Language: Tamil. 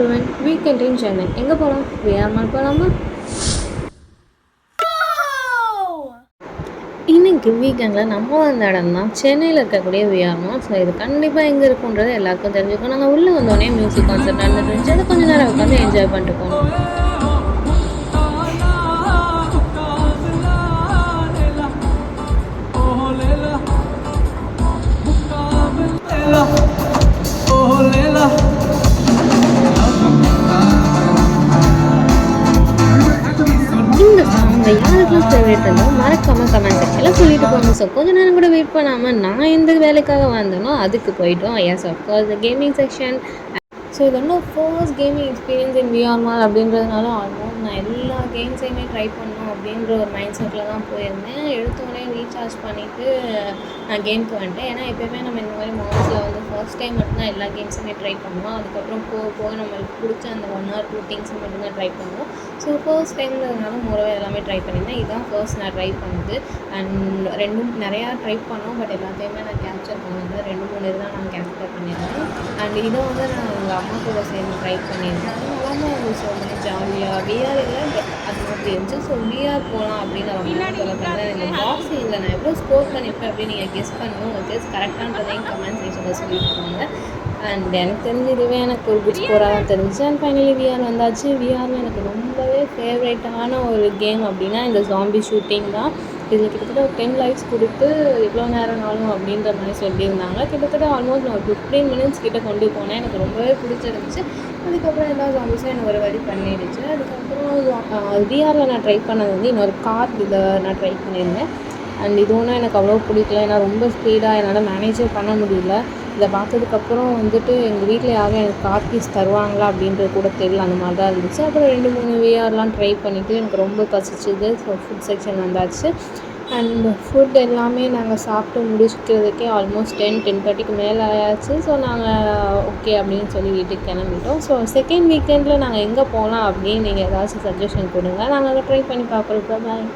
everyone, weekend in Chennai. எங்கே போகலாம்? விஆர் மால் போகலாமா? இன்னைக்கு வீக்கெண்டில் நம்ம வந்த இடம் தான் சென்னையில் இருக்கக்கூடிய விஆர் மால். ஸோ இது கண்டிப்பாக எங்கே இருக்குன்றது எல்லாருக்கும் தெரிஞ்சுக்கணும். நாங்கள் உள்ளே வந்தோடனே மியூசிக் கான்சர்ட் நடந்துட்டு இருந்துச்சு. அதை கொஞ்சம் நேரம் உட்காந்து என்ஜாய் பண்ணிட்டு போனோம். இந்த சாங் யாருக்கெல்லாம் ஃபேவரட் இருந்தால் மறக்காமல் கமெண்ட் செக்ஷனில் சொல்லிட்டு போங்க. ஸோ கொஞ்சம் நேரம் கூட வெயிட் பண்ணாமல் நான் எந்த வேலைக்காக வந்தேனோ அதுக்கு போயிட்டோம். Yes of course gaming section. So இது வந்து first gaming experience in VR mall அப்படின்றதுனால ஆல்மோஸ்ட் நான் எல்லா கேம்ஸையுமே ட்ரை பண்ணணும் அப்படின்ற ஒரு மைண்ட் செட்டில் தான் போயிருந்தேன். எடுத்தோடனே ரீசார்ஜ் பண்ணிவிட்டு நான் கேமுக்கு வந்துட்டேன். ஏன்னா எப்போயுமே நம்ம இந்த மாதிரி மால்ஸில் வந்து ஃபர்ஸ்ட் டைம் மட்டும்தான் எல்லா கேம்ஸுமே ட்ரை பண்ணுவோம். அதுக்கப்புறம் போக போக நம்மளுக்கு பிடிச்ச அந்த 1 or 2 திங்ஸை மட்டும்தான் ட்ரை பண்ணுவோம். ஸோ ஃபர்ஸ்ட் டைம்ன்றதுனால மோரவே எல்லாமே ட்ரை பண்ணியிருந்தேன். இதுதான் ஃபர்ஸ்ட் நான் ட்ரை பண்ணது. அண்ட் நிறையா ட்ரை பண்ணோம். பட் எல்லாத்தையுமே நான் கேப்சர் பண்ணியிருந்தேன். 2-3 தான் நான் கேப்சர் பண்ணியிருந்தேன். அண்ட் இதை வந்து நான் எங்கள் அம்மா கூட சேர்ந்து ட்ரை பண்ணியிருந்தேன். நல்லாமே இருந்துச்சு. ரொம்ப ஜாலியாக விஆர் இல்லை அது மாதிரி இருந்துச்சு. ஸோ விஆர் போகலாம் அப்படின்னு ரொம்ப சொல்ல இந்த பாக்ஸ் இல்லை நான் எவ்வளோ ஸ்கோர் பண்ணியிருப்பேன் அப்படின்னு நீங்கள் கெஸ் பண்ணணும். உங்கள் கெஸ் கரெக்டானதையும் கமெண்ட் செக்ஷனில் சொல்லியிருக்காங்க. அண்ட் எனக்கு தெரிஞ்சதுவே எனக்கு ஒரு குட் ஸ்கோராக தான் தெரிஞ்சிச்சு. அண்ட் ஃபைனலி விஆர் வந்தாச்சு. விஆரில் எனக்கு ரொம்பவே ஃபேவரேட்டான ஒரு கேம் அப்படின்னா இந்த ஜாம்பி ஷூட்டிங் தான். இதில் கிட்டத்தட்ட ஒரு 10 லைக்ஸ் கொடுத்து எவ்வளோ நேரம்னாலும் அப்படின்ற மாதிரி சொல்லியிருந்தாங்க. கிட்டத்தட்ட ஆல்மோஸ்ட் நான் ஒரு 15 minutes கிட்டே கொண்டு போனேன். எனக்கு ரொம்பவே பிடிச்சிருந்துச்சு. அதுக்கப்புறம் எல்லா ஜாம்பிஸும் எனக்கு ஒரு வழி பண்ணிடுச்சு. அதுக்கப்புறம் விஆரில் நான் ட்ரை பண்ணது வந்து இன்னொரு கார் இதை நான் ட்ரை பண்ணியிருந்தேன். அண்ட் இது ஒன்றும் எனக்கு அவ்வளோ பிடிக்கல. ஏன்னா ரொம்ப ஸ்பீடாக என்னால் மேனேஜே பண்ண முடியல. இதை பார்த்ததுக்கப்புறம் வந்துட்டு எங்கள் வீட்டில் யாரும் எனக்கு கார் கீஸ் தருவாங்களா அப்படின்றது கூட தெரியல. அந்த மாதிரி தான் இருந்துச்சு. அப்புறம் 2-3 விஆர்லாம் ட்ரை பண்ணிவிட்டு எனக்கு ரொம்ப பசிச்சுது. ஸோ ஃபுட் செக்ஷன் வந்தாச்சு. அண்ட் ஃபுட் எல்லாமே நாங்கள் சாப்பிட்டு முடிக்கிறதுக்கே ஆல்மோஸ்ட் 10-10:30க்கு மேலே ஆயாச்சு. ஸோ நாங்கள் ஓகே அப்படின்னு சொல்லி வீட்டுக்கு கிளம்பிட்டோம். ஸோ செகண்ட் வீக்கெண்டில் நாங்கள் எங்கே போகலாம் அப்படின்னு நீங்கள் ஏதாச்சும் சஜஷன் கொடுங்க. நாங்கள் அதை ட்ரை பண்ணி பார்க்குறோம். பாய்.